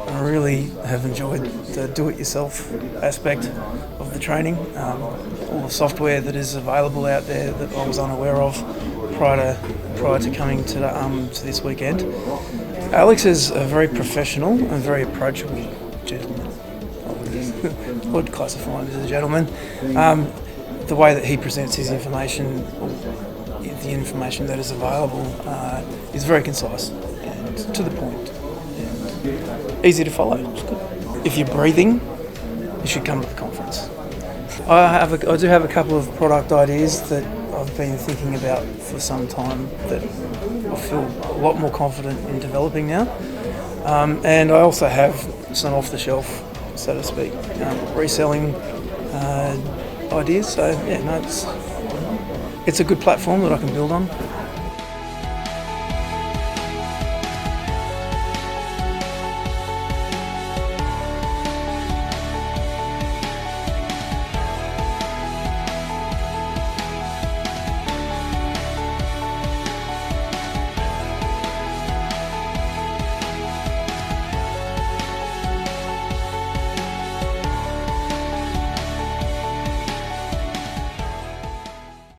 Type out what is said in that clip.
I really have enjoyed the do-it-yourself aspect of the training. All the software that is available out there that I was unaware of prior to coming to this weekend. Alex is a very professional and very approachable gentleman. I would classify him as a gentleman. The way that he presents his information, or the information that is available, is very concise and to the point and easy to follow. It's good. If you're breathing, you should come to the conference. I do have a couple of product ideas that I've been thinking about for some time that I feel a lot more confident in developing now. And I also have some off-the-shelf, so to speak, reselling ideas. So yeah, no, it's a good platform that I can build on.